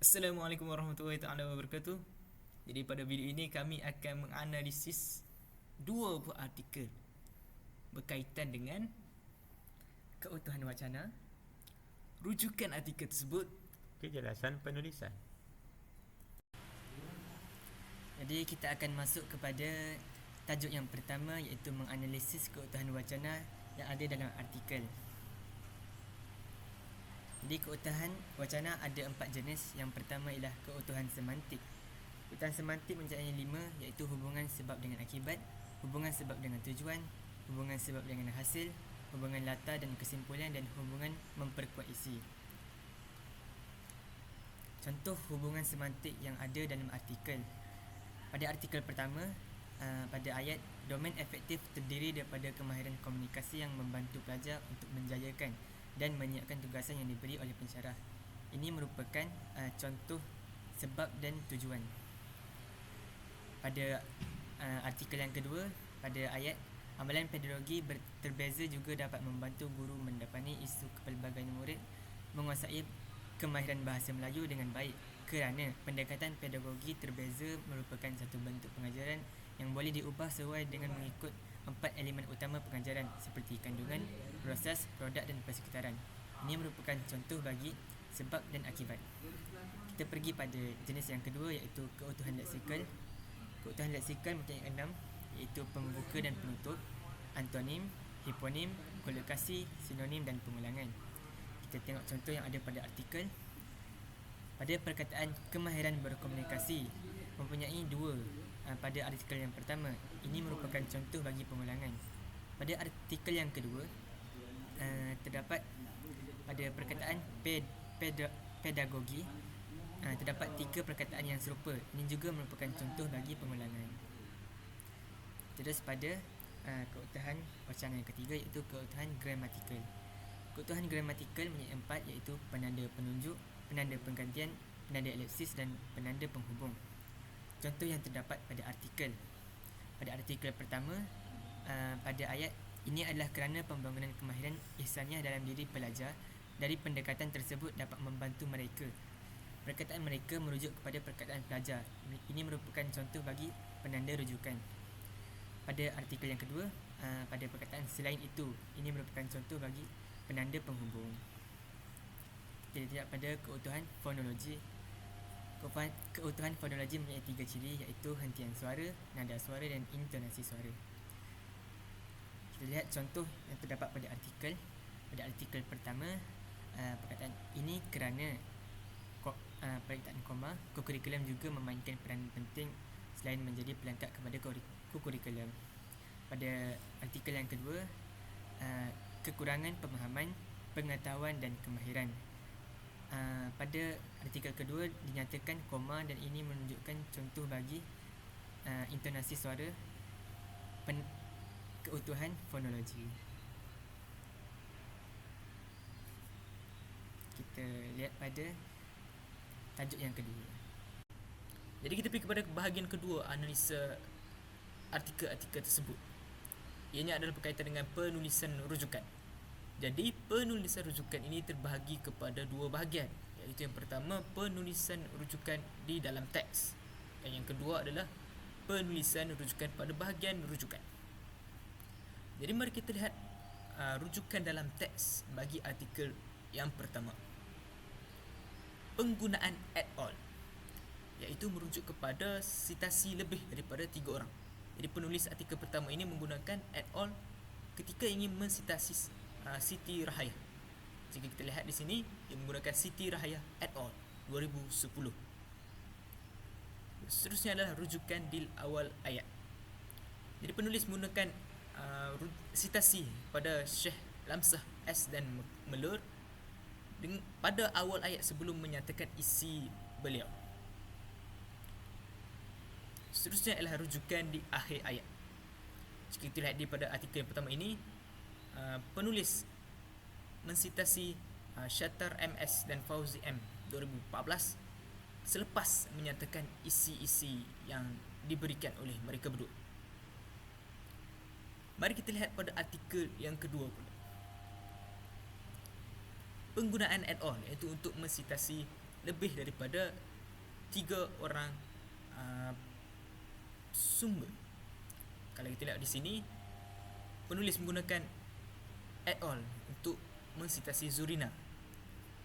Assalamualaikum warahmatullahi taala wabarakatuh. Jadi pada video ini kami akan menganalisis dua buah artikel berkaitan dengan keutuhan wacana, rujukan artikel tersebut. Kejelasan penulisan. Jadi kita akan masuk kepada tajuk yang pertama, iaitu menganalisis keutuhan wacana yang ada dalam artikel. Jadi keutuhan wacana ada 4 jenis. Yang pertama ialah keutuhan semantik. Keutuhan semantik mempunyai 5, iaitu hubungan sebab dengan akibat, hubungan sebab dengan tujuan, hubungan sebab dengan hasil, hubungan latar dan kesimpulan, dan hubungan memperkuat isi. Contoh hubungan semantik yang ada dalam artikel. Pada artikel pertama, pada ayat, domain efektif terdiri daripada kemahiran komunikasi yang membantu pelajar untuk menjayakan dan menyiapkan tugasan yang diberi oleh pensyarah. Ini merupakan contoh sebab dan tujuan. Pada artikel yang kedua, pada ayat, amalan pedagogi terbeza juga dapat membantu guru mendapati isu kepelbagaian murid menguasai kemahiran bahasa Melayu dengan baik, kerana pendekatan pedagogi terbeza merupakan satu bentuk pengajaran yang boleh diubah sesuai dengan mengikut 4 elemen utama pengajaran seperti kandungan, proses, produk dan persekitaran. Ini merupakan contoh bagi sebab dan akibat. Kita pergi pada jenis yang kedua, iaitu keutuhan leksikal. Keutuhan leksikal mempunyai 6, iaitu pembuka dan penutup, antonim, hiponim, kolokasi, sinonim dan pengulangan. Kita tengok contoh yang ada pada artikel. Pada perkataan kemahiran berkomunikasi mempunyai 2 pada artikel yang pertama. Ini merupakan contoh bagi pengulangan. Pada artikel yang kedua, terdapat pada perkataan pedagogi, terdapat 3 perkataan yang serupa. Ini juga merupakan contoh bagi pengulangan. Terus pada keutuhan wacana yang ketiga, iaitu keutuhan gramatikal. Keutuhan gramatikal mempunyai 4, iaitu penanda penunjuk, penanda penggantian, penanda elipsis dan penanda penghubung. Contoh yang terdapat pada artikel. Pada artikel pertama, pada ayat, ini adalah kerana pembangunan kemahiran ihsaniah dalam diri pelajar. Dari pendekatan tersebut dapat membantu mereka. Perkataan mereka merujuk kepada perkataan pelajar. Ini merupakan contoh bagi penanda rujukan. Pada artikel yang kedua, pada perkataan selain itu, ini merupakan contoh bagi penanda penghubung. Kita lihat pada keutuhan fonologi. Keutuhan fonologi mempunyai 3 ciri, iaitu hentian suara, nada suara dan intonasi suara. Kita lihat contoh yang terdapat pada artikel. Pada artikel pertama, perkataan ini kerana perkataan koma, kokurikulum juga memainkan peranan penting selain menjadi pelengkap kepada kokurikulum. Pada artikel yang kedua, kekurangan pemahaman, pengetahuan dan kemahiran. Pada artikel kedua dinyatakan koma, dan ini menunjukkan contoh bagi intonasi suara, keutuhan fonologi. Kita lihat pada tajuk yang kedua. Jadi kita pergi kepada bahagian kedua analisa artikel-artikel tersebut. Ianya adalah berkaitan dengan penulisan rujukan. Jadi penulisan rujukan ini terbahagi kepada 2 bahagian, iaitu yang pertama penulisan rujukan di dalam teks, dan yang kedua adalah penulisan rujukan pada bahagian rujukan. Jadi mari kita lihat rujukan dalam teks bagi artikel yang pertama. Penggunaan at all, iaitu merujuk kepada sitasi lebih daripada 3 orang. Jadi penulis artikel pertama ini menggunakan at all ketika ingin mensitasi Siti Rahaya. Jika kita lihat di sini, dia menggunakan Siti Rahaya at all 2010. Seterusnya adalah rujukan di awal ayat. Jadi penulis menggunakan sitasi pada Syekh Lamsah S dan Melur pada awal ayat sebelum menyatakan isi beliau. Seterusnya adalah rujukan di akhir ayat. Jika kita lihat di pada artikel yang pertama ini, penulis mensitasi Shatter MS dan Fauzi M 2014 selepas menyatakan isi-isi yang diberikan oleh mereka berdua. Mari kita lihat pada artikel yang kedua pula. Penggunaan add-on, iaitu untuk mensitasi lebih daripada 3 orang sumber. Kalau kita lihat di sini, penulis menggunakan et al. Untuk mensitasi Zurina.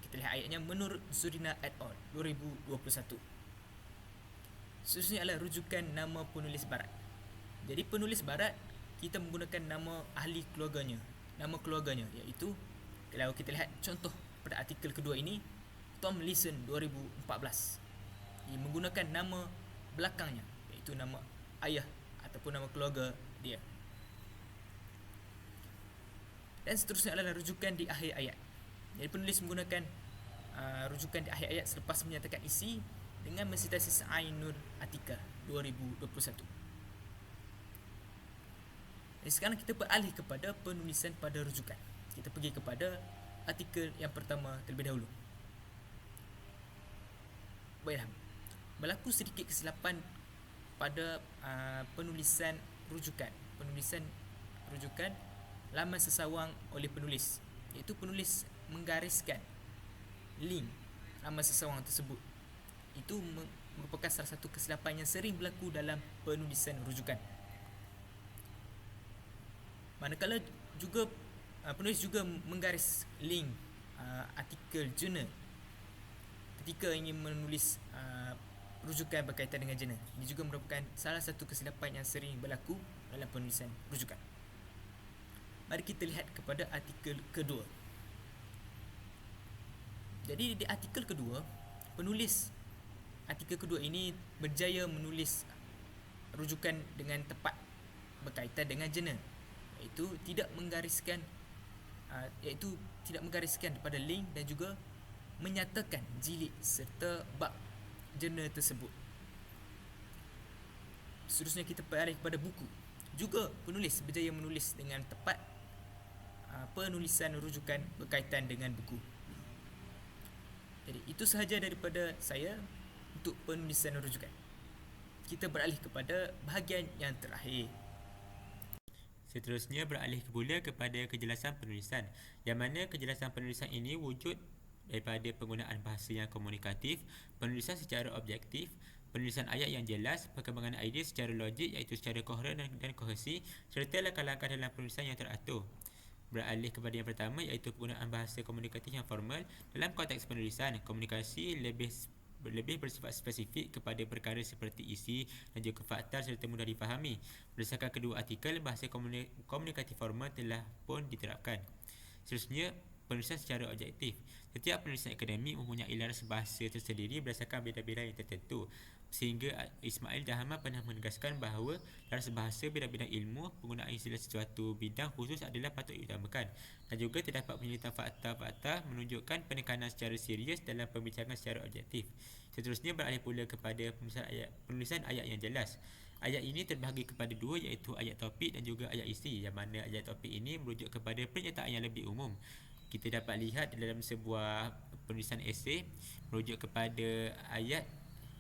Kita lihat ayatnya, menurut Zurina et al. 2021. Seterusnya adalah rujukan nama penulis barat. Jadi penulis barat, kita menggunakan nama ahli keluarganya, nama keluarganya, iaitu kalau kita lihat contoh pada artikel kedua ini, Tom Leeson 2014. Dia menggunakan nama belakangnya, iaitu nama ayah ataupun nama keluarga dia. Dan seterusnya adalah rujukan di akhir ayat. Jadi penulis menggunakan rujukan di akhir ayat selepas menyatakan isi dengan mensitasi Sa'inur Atika 2021. Jadi sekarang kita beralih kepada penulisan pada rujukan. Kita pergi kepada artikel yang pertama terlebih dahulu. Baiklah, berlaku sedikit kesilapan pada penulisan rujukan. Penulisan rujukan laman sesawang oleh penulis, iaitu penulis menggariskan link laman sesawang tersebut. Itu merupakan salah satu kesilapan yang sering berlaku dalam penulisan rujukan. Manakala juga penulis juga menggaris link artikel jurnal ketika ingin menulis rujukan berkaitan dengan jurnal. Ini juga merupakan salah satu kesilapan yang sering berlaku dalam penulisan rujukan. Mari kita lihat kepada artikel kedua. Jadi di artikel kedua, penulis artikel kedua ini berjaya menulis rujukan dengan tepat berkaitan dengan jurnal, iaitu tidak menggariskan daripada link dan juga menyatakan jilid serta bab jurnal tersebut. Seterusnya kita beralih kepada buku. Juga penulis berjaya menulis dengan tepat penulisan rujukan berkaitan dengan buku. Jadi itu sahaja daripada saya untuk penulisan rujukan. Kita beralih kepada bahagian yang terakhir. Seterusnya beralih pula kepada kejelasan penulisan, yang mana kejelasan penulisan ini wujud daripada penggunaan bahasa yang komunikatif, penulisan secara objektif, penulisan ayat yang jelas, perkembangan idea secara logik iaitu secara koheren dan kohesi, serta langkah-langkah dalam penulisan yang teratur. Beralih kepada yang pertama iaitu penggunaan bahasa komunikatif yang formal. Dalam konteks penulisan, komunikasi lebih bersifat spesifik kepada perkara seperti isi dan juga fakta serta mudah difahami. Berdasarkan kedua artikel, bahasa komunikatif formal telah pun diterapkan. Seterusnya, penulisan secara objektif. Setiap penulisan akademik mempunyai laras bahasa tersendiri berdasarkan bidang-bidang yang tertentu, sehingga Ismail Dahama pernah menegaskan bahawa laras bahasa bidang-bidang ilmu, penggunaan istilah sesuatu bidang khusus adalah patut diutamakan, dan juga terdapat penyelidikan fakta-fakta menunjukkan penekanan secara serius dalam pembincangan secara objektif. Seterusnya beralih pula kepada penulisan ayat yang jelas. Ayat ini terbahagi kepada dua, iaitu ayat topik dan juga ayat isi, yang mana ayat topik ini merujuk kepada pernyataan yang lebih umum. Kita dapat lihat dalam sebuah penulisan esei merujuk kepada ayat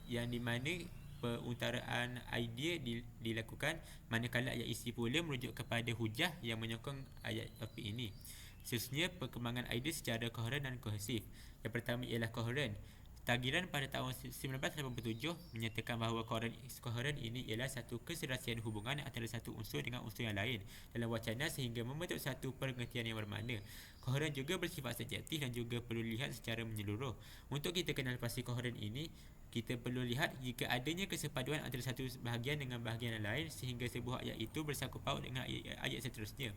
yang di mana peuntaraan idea dilakukan, manakala ayat isi pula merujuk kepada hujah yang menyokong ayat topik ini. Seterusnya, perkembangan idea secara koheren dan kohesif. Yang pertama ialah koheren. Tagiran pada tahun 1987 menyatakan bahawa koheren ini ialah satu keserasian hubungan antara satu unsur dengan unsur yang lain dalam wacana sehingga membentuk satu pengertian yang bermakna. Koheren juga bersifat subjektif dan juga perlu dilihat secara menyeluruh. Untuk kita kenal pasti koheren ini, kita perlu lihat jika adanya kesepaduan antara satu bahagian dengan bahagian yang lain sehingga sebuah ayat itu bersangkut paut dengan ayat seterusnya.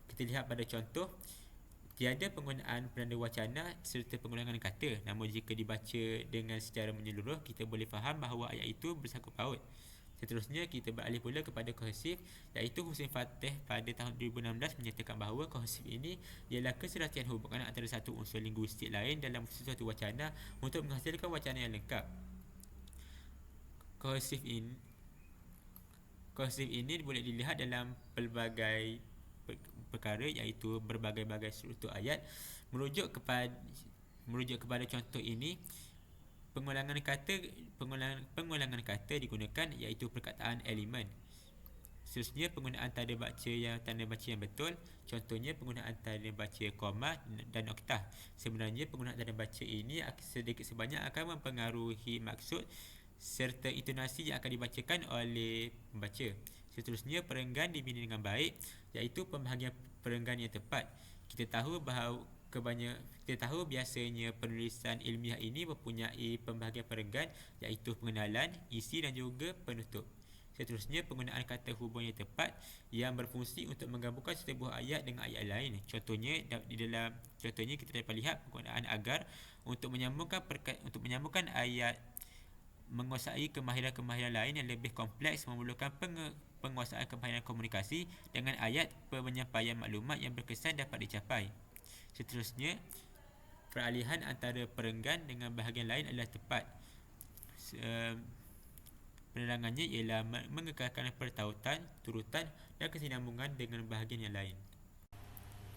Kita lihat pada contoh, tiada penggunaan penanda wacana serta pengulangan kata. Namun jika dibaca dengan secara menyeluruh, kita boleh faham bahawa ayat itu bersangkut paut. Seterusnya, kita beralih pula kepada kohesif, iaitu Husain Fateh pada tahun 2016 menyatakan bahawa kohesif ini ialah keserasian hubungan antara satu unsur linguistik lain dalam sesuatu wacana untuk menghasilkan wacana yang lengkap. Kohesif ini boleh dilihat dalam pelbagai perkara, iaitu berbagai-bagai struktur ayat. Merujuk kepada contoh ini, pengulangan kata digunakan, iaitu perkataan elemen. Seterusnya, penggunaan tanda baca yang betul. Contohnya, penggunaan tanda baca koma dan noktah. Sebenarnya, penggunaan tanda baca ini sedikit sebanyak akan mempengaruhi maksud serta intonasi yang akan dibacakan oleh pembaca. Seterusnya, perenggan dibina dengan baik, iaitu pembahagian perenggan yang tepat. Kita tahu biasanya penulisan ilmiah ini mempunyai pembahagian perenggan, iaitu pengenalan, isi dan juga penutup. Seterusnya, penggunaan kata hubung yang tepat yang berfungsi untuk menggabungkan sebuah ayat dengan ayat lain. Contohnya kita dapat lihat penggunaan agar untuk menyambungkan ayat menguasai kemahiran-kemahiran lain yang lebih kompleks memerlukan penguasaan kemahiran komunikasi dengan ayat penyampaian maklumat yang berkesan dapat dicapai. Seterusnya, peralihan antara perenggan dengan bahagian lain adalah tepat. Penerangannya ialah mengekalkan pertautan, turutan dan kesinambungan dengan bahagian yang lain.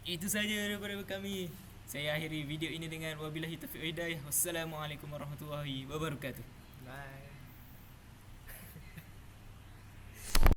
Itu saja daripada kami. Saya akhiri video ini dengan wabillahi taufiq wal hidayah. Wassalamualaikum warahmatullahi wabarakatuh. Bye.